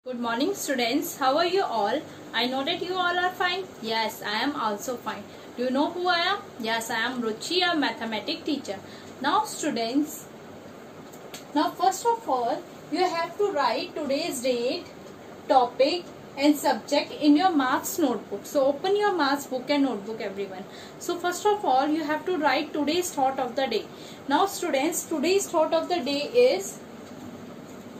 Good morning students, how are you all? I know that you all are fine. Yes, I am also fine. Do you know who I am? Yes, I am Ruchi, a mathematics teacher. Now students, first of all, you have to write today's date, topic and subject in your maths notebook. So open your maths book and notebook everyone. So first of all, you have to write today's thought of the day. Now students, today's thought of the day is: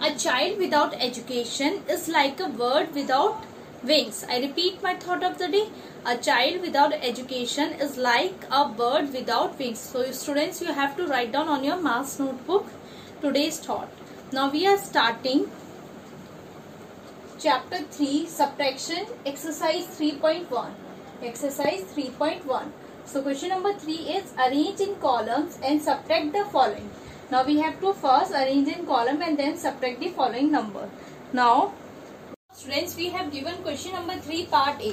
a child without education is like a bird without wings. I repeat my thought of the day. A child without education is like a bird without wings. So students, you have to write down on your maths notebook today's thought. Now we are starting chapter 3, subtraction, exercise 3.1. Exercise 3.1. So question number 3 is: arrange in columns and subtract the following. Now we have to first arrange in column and then subtract the following number. Now students, we have given question number 3 part A.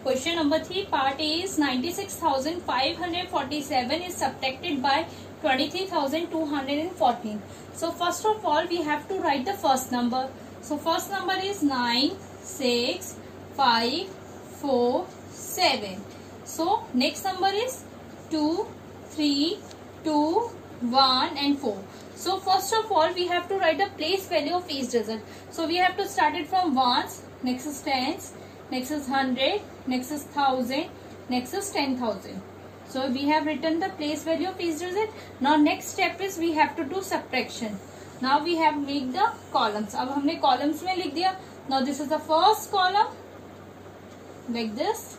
Question number 3 part A is 96,547 is subtracted by 23,214. So first of all, we have to write the first number. So first number is 96547. So next number is 2, 3, 2, 1 and 4. So first of all, we have to write the place value of each digit. So we have to start it from ones, next is tens, next is 100, next is 1000, next is 10,000. So we have written the place value of each digit. Now next step is we have to do subtraction. Now we have make the columns. अब हमने columns में लिख दिया. Now this is the first column like this.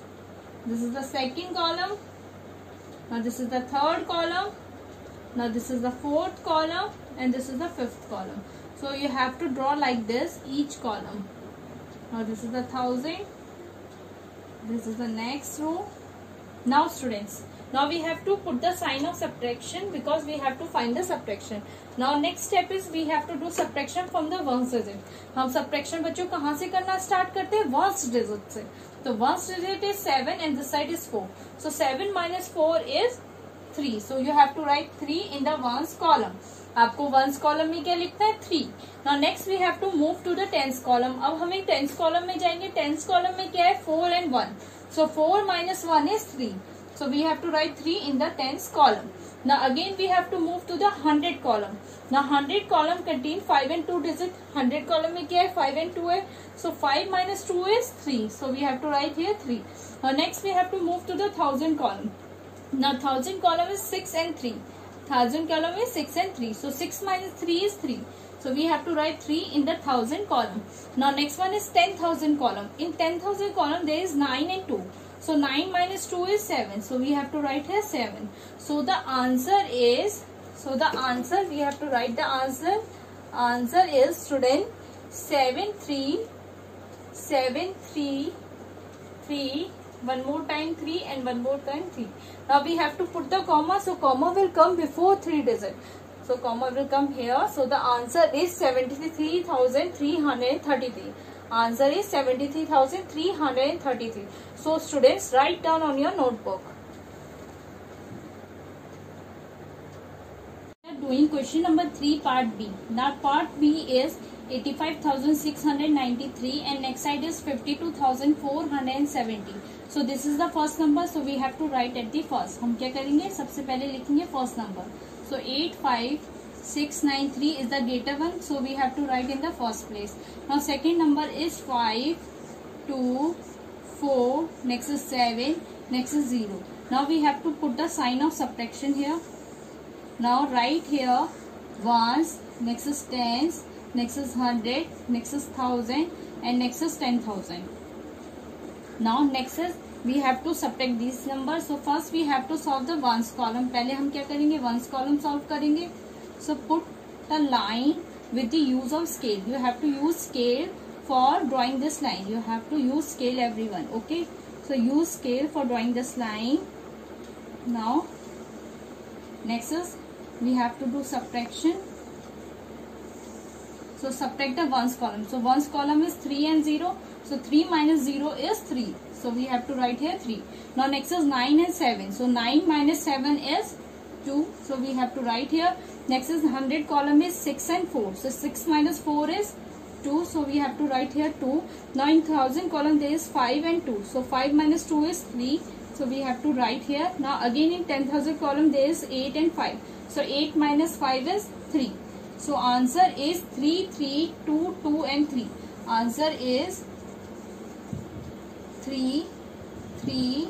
This is the second column. Now this is the third column. Now this is the fourth column and this is the fifth column. So you have to draw like this each column. Now this is the 1000. This is the next row. Now students, now we have to put the sign of subtraction because we have to find the subtraction. Now next step is we have to do subtraction from the ones digit. हम subtraction बच्चों कहाँ से करना start करते हैं? Ones digit से. तो ones digit is 7 and this side is 4. So 7 minus 4 is 3. So you have to write 3 in the ones column. आपको ones column में क्या लिखना है? 3. Now next we have to move to the tens column. अब हमें tens column में जाएंगे. Tens column में क्या है? 4 and 1. So 4 minus 1 is 3. So we have to write 3 in the tens column. Now again we have to move to the 100 column. Now 100 column contain 5 and 2 digit. 100 column में क्या है? 5 and 2 है. So 5 minus 2 is 3. So we have to write here 3. Now next we have to move to the 1000 column. Now 1000 column is 6 and 3. 1000 column is 6 and 3. So 6 minus 3 is 3. So we have to write 3 in the 1000 column. Now next one is 10,000 column. In 10,000 column there is 9 and 2. So 9 minus 2 is 7. So we have to write here 7. So the answer is, we have to write the answer. Answer is student 7333. One more time 3 and one more time 3. Now we have to put the comma. So comma will come before 3 digit. So comma will come here. So the answer is 73,333. Answer is 73,333. So students, write down on your notebook. We are doing question number 3 part B. Now part B is 85,693 and next side is 52,470. So this is the first number. So we have to write at the first. हम क्या करेंगे? सबसे पहले लिखेंगे first number. So 85,693 is the greater one. So we have to write in the first place. Now second number is 5, 2, 4. Next is 7. Next is 0. Now we have to put the sign of subtraction here. Now write here ones. Next is tens. Next is 100. Next is 1000. And next is 10,000. Now next is we have to subtract these numbers. So first we have to solve the ones column. पहले हम क्या करेंगे? Ones column solve करेंगे. So put the line with the use of scale. You have to use scale for drawing this line. You have to use scale everyone. Okay. So use scale for drawing this line. Now next is we have to do subtraction. So subtract the ones column. So ones column is 3 and 0. So 3 minus 0 is 3. So we have to write here 3. Now next is 9 and 7. So 9 minus 7 is 2. So we have to write here. Next is 100 column is 6 and 4. So 6 minus 4 is 2, so we have to write here 2. Now in 1000 column there is 5 and 2, so 5 minus 2 is 3, so we have to write here. Now again in 10,000 column there is 8 and 5, so 8 minus 5 is 3. So answer is 3, 3, 2, 2 and 3. Answer is 3, 3,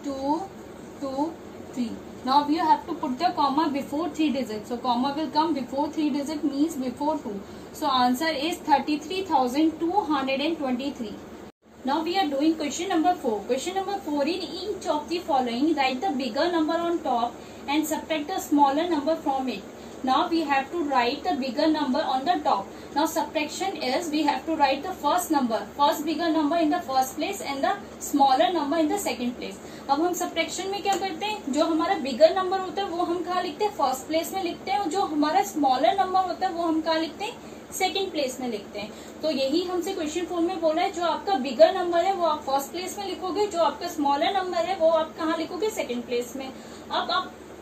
2, 2, 3. Now you have to put the comma before 3 digits. So comma will come before 3 digits, means before 2. So answer is 33,223. Now we are doing question number 4. Question number 4, in each of the following, write the bigger number on top and subtract the smaller number from it. Now we have to write the bigger number on the top. Now subtraction is, we have to write the first bigger number in the first place and the smaller number in the second place. अब हम subtraction में क्या करते हैं, जो हमारा bigger number होता है वो हम कहाँ लिखते हैं, फर्स्ट प्लेस में लिखते हैं, और जो हमारा स्मॉलर नंबर होता है वो हम कहाँ लिखते हैं, सेकंड प्लेस में लिखते हैं. तो यही हमसे क्वेश्चन फॉर्म में बोला है, जो आपका बिगर नंबर है वो आप फर्स्ट प्लेस में लिखोगे, जो आपका स्मॉलर नंबर है वो आप कहाँ लिखोगे, सेकंड प्लेस में. अब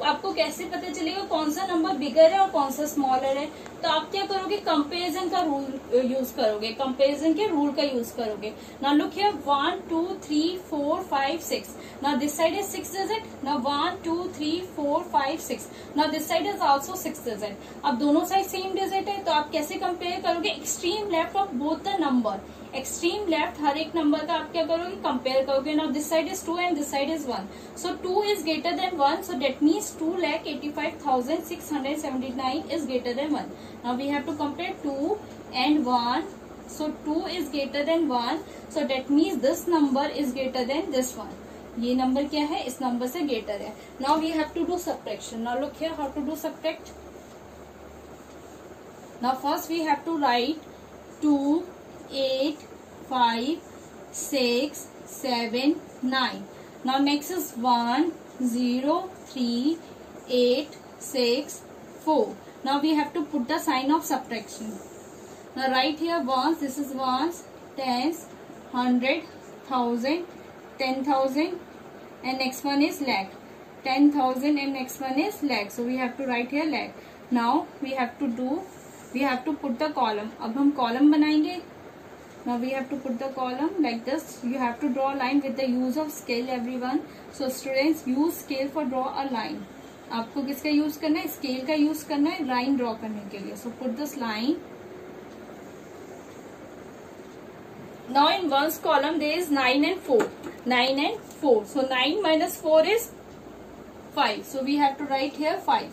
आपको कैसे पता चलेगा कौन सा नंबर बिगर है और कौन सा स्मॉलर है, तो आप क्या करोगे, कंपैरिजन का रूल यूज करोगे, कंपैरिजन के रूल का यूज करोगे. Now look here 1 2 3 4 5 6. Now this side is 6 digit. Now 1 2 3 4 5 6. Now this side is also 6 digit. अब दोनों साइड सेम डिजिट है, तो आप कैसे कंपेयर करोगे, extreme left of both the number. Extreme left her एक नंबर का आप क्या करोगे, कंपेयर करोगे. Now this side is 2 and this side is 1. So 2 is greater than 1, so that means 2,85,679 is greater than 1. Now we have to compare 2 and 1. So 2 is greater than 1, so that means this number is greater than this one. ये number क्या है, इस number से greater है. Now we have to do subtraction. Now look here how to do subtract. Now first we have to write 2, 8, 5, 6, 7, 9. Now next is 1, 0, 3, 8, 6, 4. Now we have to put the sign of subtraction. Now write here ones, this is ones, tens, 100, 1000, 10,000, and next one is lakh. 10,000 and next one is lakh. So we have to write here lakh. Now we have to put the column. अब हम column बनाएंगे. Now we have to put the column like this. You have to draw a line with the use of scale, everyone. So students, use scale for draw a line. आपको किसका use करना है, scale का use करना है line draw करने के लिए. So put this line. Now in one's column there is 9 and 4. 9 and 4. So 9 minus 4 is 5. So we have to write here 5.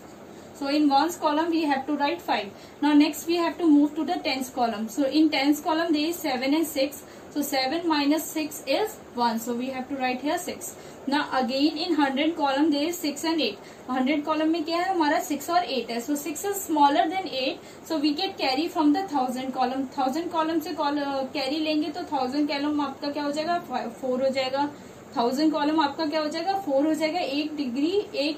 So in ones column we have to write 5. Now next we have to move to the tens column. So in tens column there is 7 and 6. So 7 minus 6 is 1. So we have to write here 6. Now again in 100 column there is 6 and 8. 100 column में क्या है हमारा 6 और 8 है. So 6 is smaller than 8. So we get carry from the 1000 column. 1000 column से carry लेंगे तो 1000 column आपका क्या हो जाएगा, 4 हो जाएगा. 1000 column आपका क्या हो जाएगा, 4 हो जाएगा. 1 डिग्री, 1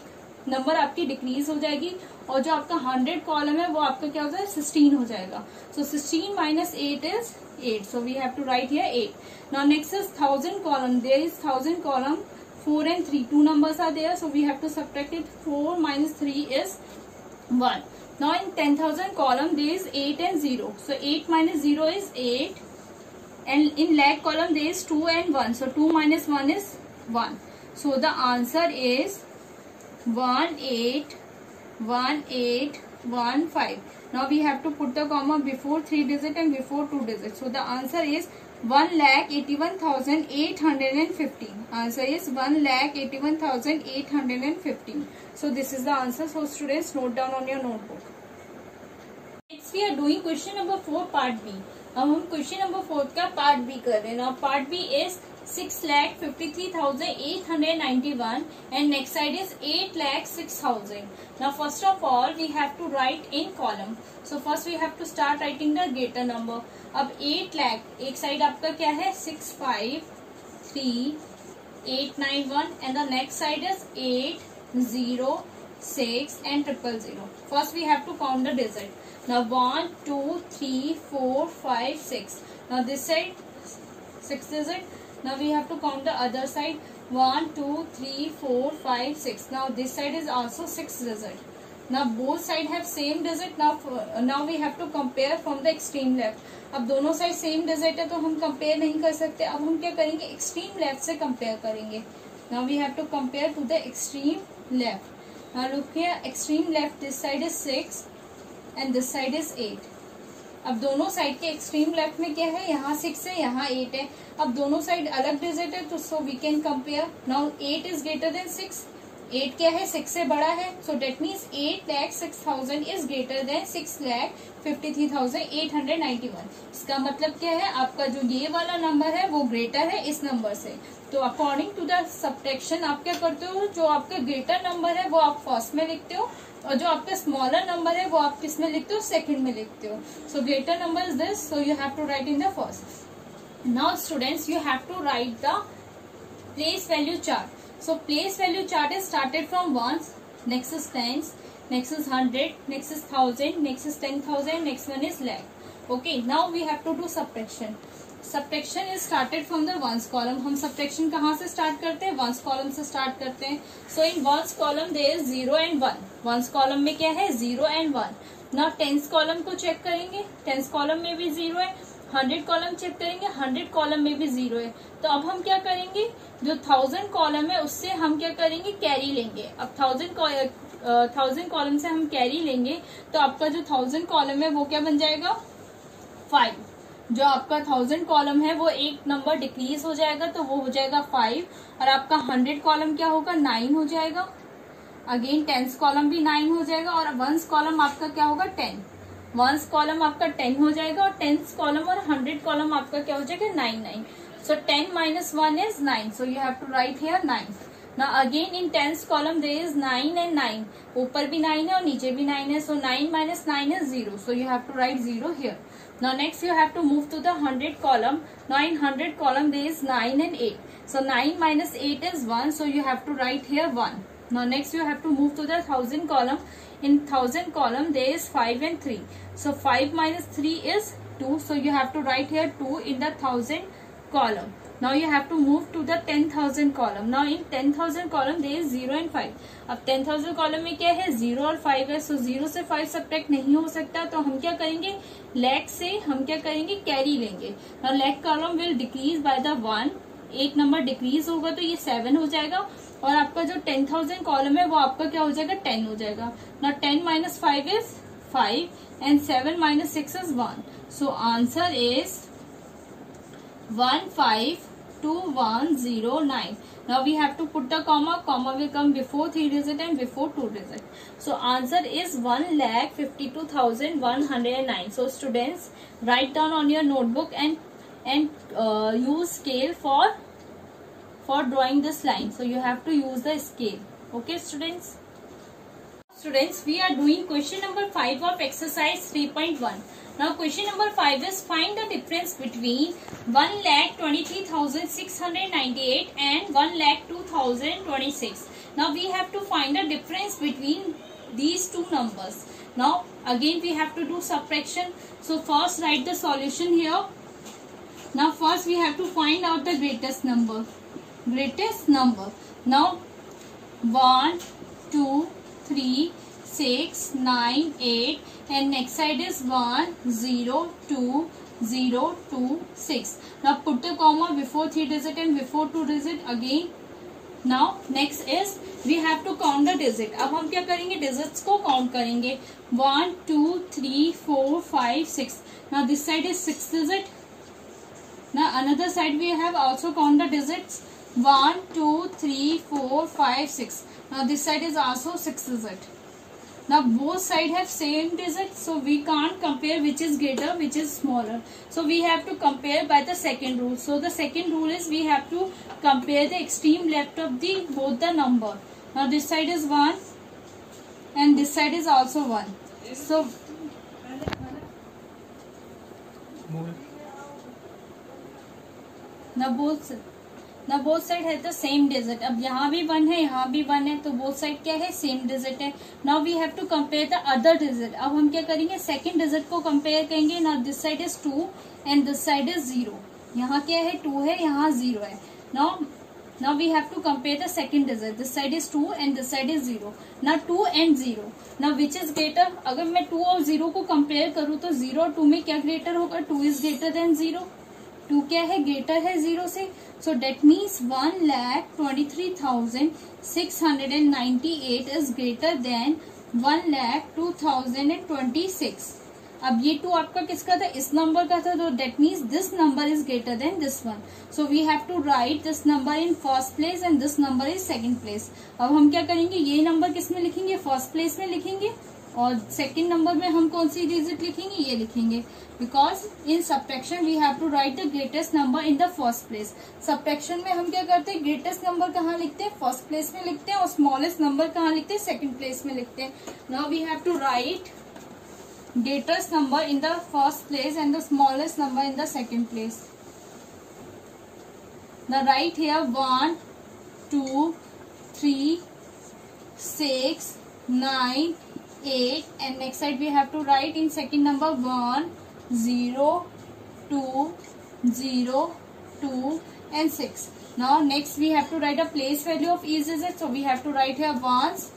नंबर आपकी डिक्रीज हो जाएगी, और जो आपका 100 कॉलम है वो आपका क्या हो जाएगा, 16 हो जाएगा. सो 16 minus 8 is 8. So we have to write here 8. Now next is 1000 column. There is 1000 column, 4 and 3. 2 numbers are there, so we have to subtract it. 4 minus 3 is 1. Now in 10,000 column there is 8 and 0. So 8 minus 0 is 8. And in lakh column there is 2 and 1. So 2 minus 1 is 1. So the answer is 1815. Now we have to put the comma before 3 digit and before 2 digits. So the answer is 1,81,815. Answer is 1,81,815. So this is the answer. So students, note down on your notebook. Next we are doing question number 4 part B. अब हम question number 4 का part B कर रहे हैं. Now part B is 6,53,891 and next side is 8,06,000. Now first of all we have to write in column. So first we have to start writing the greater number. अब 8 lakh एक side आपका क्या है, 653,891 and the next side is 806 and 000. First we have to count the digit. Now 1 2 3 4 5 6. Now this side 6 digit. Now we have to count the other side. 1 2 3 4 5 6. Now this side is also 6 digit. Now both side have same digit. Now we have to compare from the extreme left. अब दोनों side same digit है तो हम compare नहीं कर सकते. अब हम क्या करेंगे, एक्सट्रीम लेफ्ट से कंपेयर करेंगे. Now we have to compare to the extreme left. Now look here, extreme left, this side is 6 and this side is 8. अब दोनों साइड के एक्सट्रीम लेफ्ट में क्या है, यहाँ 6 है, यहाँ 8 है. अब दोनों साइड अलग डिजिट है तो so we can compare. Now 8 is greater than 6. 8 क्या है, 6 से बड़ा है. सो that means 8,06,000 is greater than 6,53,891. इसका मतलब क्या है, आपका जो ये वाला नंबर है वो ग्रेटर है इस नंबर से. तो अकॉर्डिंग टू द सब्ट्रैक्शन आप क्या करते हो, जो आपका ग्रेटर नंबर है वो आप फर्स्ट में लिखते हो और जो आपका स्मॉलर नंबर है वो आप किस में लिखते हो, सेकंड में लिखते हो. So greater number is this, so you have to write in the first. Now students, you have to write the place value chart. So place value chart is started from ones, next is tens, next is 100, next is 1000, next is 10,000, next one is lakh. Okay, now we have to do subtraction. Subtraction is started from the ones column. हम subtraction कहाँ से start करते हैं, ones column से start करते हैं. So in ones column there is 0 and 1. ones column में क्या है, 0 and 1. Now tens column को check करेंगे, tens column में भी 0 है. 100 कॉलम चेक करेंगे, 100 कॉलम में भी 0 है. तो अब हम क्या करेंगे, जो 1000 कॉलम है उससे हम क्या करेंगे, कैरी लेंगे. अब 1000 कॉलम से हम कैरी लेंगे तो आपका जो 1000 कॉलम है वो क्या बन जाएगा, 5. जो आपका 1000 कॉलम है वो एक नंबर डिक्रीज हो जाएगा तो वो हो जाएगा 5. और आपका 100 कॉलम क्या होगा, 9 हो जाएगा. अगेन 10 कॉलम भी 9 हो जाएगा और 1 कॉलम आपका क्या होगा, 10. 1 कॉलम आपका 10 हो जाएगा और 10 कॉलम और 100 कॉलम आपका क्या हो जाएगा, 9. So 10 minus 1 is 9. So you have to write here 9. Now again in 10th column there is 9 and 9. ऊपर भी 9 है और नीचे भी 9 है. So 9 minus 9 is 0. So you have to write 0 here. Now next you have to move to the 100 column. Now in 100 column there is 9 and 8. So 9 minus 8 is 1. So you have to write here 1. Now next you have to move to the 1000 column. In 1000 column there is 5 and 3. So 5 minus 3 is 2. So you have to write here 2 in the 1000 column. Now you have to move to the 10,000 column. Now in 10,000 column there is 0 and 5. अब 10,000 column में क्या है, 0 और 5 है. So 0 से 5 subtract नहीं हो सकता तो हम क्या करेंगे, lakh से हम क्या करेंगे, कैरी लेंगे. Now lakh column will decrease by the 1. एक नंबर डिक्रीज होगा तो ये 7 हो जाएगा और आपका जो 10,000 कॉलम है वो आपका क्या हो जाएगा, 10 हो जाएगा. Now 10 minus 5 is 5 and 7 minus 6 is 1. So answer is 152109. Now we have to put the comma. Comma will come before 3 digit and before 2 digit. So answer is 1,52,109. So students, write down on your notebook and use scale for drawing this line. So you have to use the scale. Okay students. Students, we are doing question number 5 of exercise 3.1. Now question number 5 is find the difference between 1,23,698 and 1,02,026. Now we have to find the difference between these two numbers. Now again we have to do subtraction. So first write the solution here. Now first we have to find out the greatest number. Now 1, 2, 3, 6, 9, 8 and next side is 1, 0, 2, 0, 2, 6. Now put the comma before 3 digit and before 2 digit again. Now next is we have to count the digit. अब हम क्या करेंगे, digits को count करेंगे. 1, 2, 3, 4, 5, 6. Now this side is 6 digit. Now another side we have also count the digits. 1, 2, 3, 4, 5, 6. Now this side is also 6 digit. Now both sides have same digit, so we can't compare which is greater, which is smaller. So we have to compare by the second rule. So the second rule is we have to compare the extreme left of the both the number. Now this side is 1 and this side is also 1. So now both side has the same digit. अब यहाँ भी 1 है, यहाँ भी 1 है, तो both side क्या है, same digit है. Now we have to compare the other digit. अब हम क्या करेंगे, second digit को compare करेंगे. Now this side is 2 and this side is 0. यहाँ क्या है, 2 है, यहाँ 0 है. Now Now we have to compare the second digit. This side is 2 and this side is 0. Now 2 and 0. Now which is greater? अगर मैं 2 और 0 को कंपेयर करूँ तो 0 और 2 में क्या ग्रेटर होगा? 2 is greater than 0. 2 क्या है? ग्रेटर है 0 से. So that means 1,23,698 is greater than 1,02,026. अब ये 2 आपका किसका था? इस नंबर का था. तो that means this number is greater than this one. So we have to write this number in first place and this number is second place. अब हम क्या करेंगे? ये नंबर किस में लिखेंगे? फर्स्ट प्लेस में लिखेंगे. और सेकेंड नंबर में हम कौन सी डिजिट लिखेंगे? ये लिखेंगे. Because in subtraction we have to write the greatest number in the first place. Subtraction में हम क्या करते हैं? ग्रेटेस्ट नंबर कहाँ लिखते हैं? फर्स्ट प्लेस में लिखते हैं. और स्मॉलेस्ट नंबर कहाँ लिखते हैं? सेकेंड प्लेस में लिखते हैं. Now we have to write greatest number in the first place and the smallest number in the second place. Now write here 1, 2, 3, 6, 9, 8 and next side we have to write in second number 1, 0, 2, 0, 2 and 6. Now next we have to write a place value of each digit. So we have to write here ones,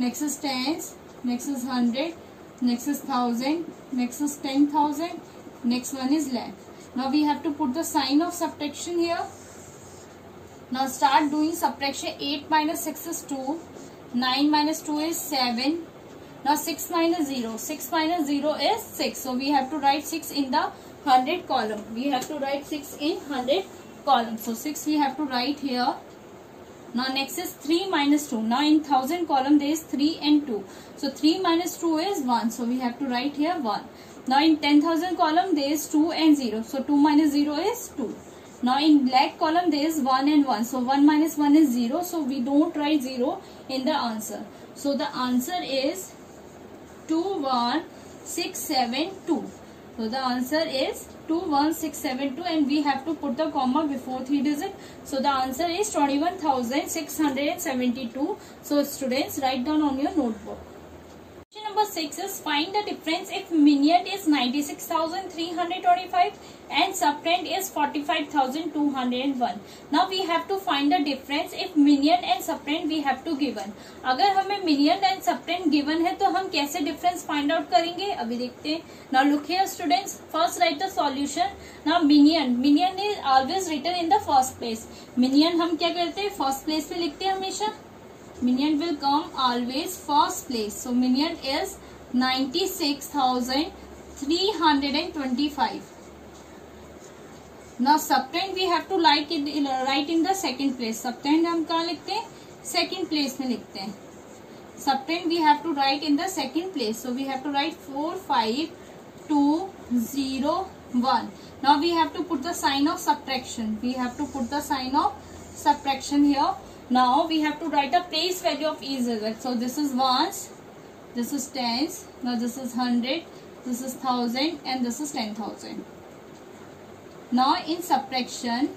next is tens, next is 100, next is 1000, next is 10,000, next one is lakh. Now we have to put the sign of subtraction here. Now start doing subtraction. 8 minus 6 is 2, 9 minus 2 is 7. Now 6 minus 0, 6 minus 0 is 6. So we have to write 6 in the 100 column. We have to write 6 in 100 column. So 6 we have to write here. Now next is 3 minus 2. Now in 1000 column there is 3 and 2. So 3 minus 2 is 1. So we have to write here 1. Now in 10,000 column there is 2 and 0. So 2 minus 0 is 2. Now in lakh column there is 1 and 1. So 1 minus 1 is 0. So we don't write 0 in the answer. So the answer is 21672. So the answer is 21672 and we have to put the comma before 3 digit. So the answer is 21,672. So students, write down on your notebook. Question number 6 is find the difference if minute is 96,325 and subtrahend is 45,201. Now we have to find the difference if minute and subtrahend we have to given. अगर हमें minute and subtrahend given है तो हम कैसे difference find out करेंगे? अभी देखते हैं. Now look here students. First write the solution. Now minute is always written in the first place. Minute हम क्या करते हैं? First place पे लिखते हैं हमेशा. Minute will come always first place. So minute is 96,325. Now subtrahend we have to write in the second place. Subtrahend हम कहाँ लिखते हैं? Second place में लिखते हैं. Subtrahend we have to write in the second place. So we have to write 45201. Now we have to put the sign of subtraction. We have to put the sign of subtraction here. Now we have to write a place value of each digit. So this is ones, this is tens, now this is 100, this is 1000 and this is 10,000. Now in subtraction,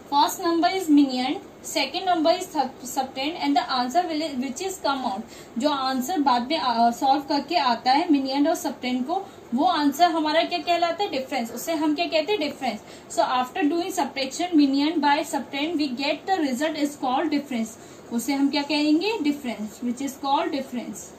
first number is minute, second number is subtrahend and the answer which is come out. जो answer बाद में solve करके आता है minute और subtrahend को, वो answer हमारा क्या कहलाता है? डिफरेंस. उसे हम क्या कहते हैं? Difference. So after doing subtraction minute by subtrahend we get the result is called difference. उसे हम क्या कहेंगे? Difference, which is called difference.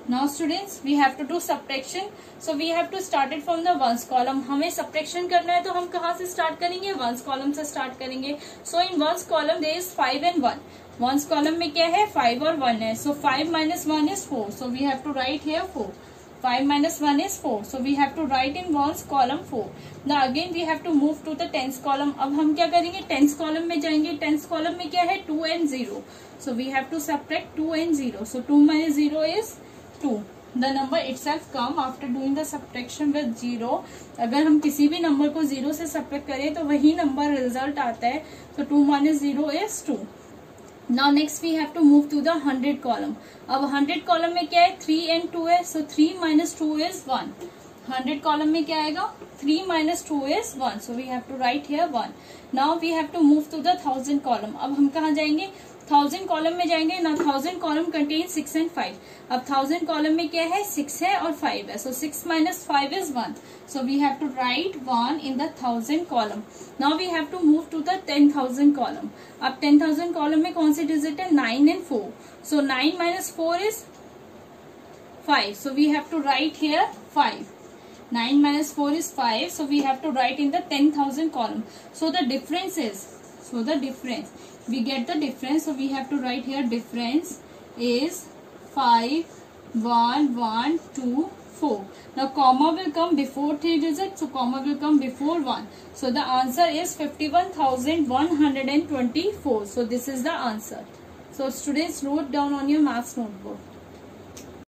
Now students we have to do subtraction. So we have to start it from the ones column. हमें subtraction करना है तो हम कहाँ से स्टार्ट करेंगे? वंस कॉलम से स्टार्ट करेंगे. So in ones column there is 5 and 1. Ones column में क्या है? 5 और 1 है. सो 5 minus 1 is 4. So we have to write here 4. 5 minus 1 is 4. So we have to write in ones column 4. Now again we have to move to the tens column. अब हम क्या करेंगे? Tens column में जाएंगे. टेंस कॉलम में क्या है? 2 and 0. So we have to subtract 2 and 0. So 2 minus 0 is 2. The number itself come after doing the subtraction with 0. अगर हम किसी भी नंबर को 0 से subtract करें तो वही नंबर रिजल्ट आता है. So 2 minus 0 is 2. Now next we have to move to the 100 column. अब 100 column में क्या है? 3 and 2 है. So 3 minus 2 is 1. 100 column में क्या आएगा? 3 minus 2 is 1. So we have to write here 1. Now we have to move to the 1000 column. अब हम कहाँ जाएंगे? 1000 कॉलम में जाएंगे ना, 1000 कॉलम कंटेन 6 and 5. अब 1000 कॉलम में क्या है, 6 है और 5 है. So 6 minus 5 is 1. So we have to write 1 in the 1000 column. Now we have to move to the 10,000 column. अब 10,000 कॉलम में कौन सी डिजिट है, 9 and 4. So 9 minus 4 is 5. So we have to write here 5. 9 minus 4 is 5. So we have to write in the 10,000 column. So the difference is, we get the difference. So we have to write here difference is 5, 1, 1, 2, 4. Now comma will come before 3 digits. So comma will come before 1. So the answer is 51,124. So this is the answer. So students, wrote down on your maths notebook.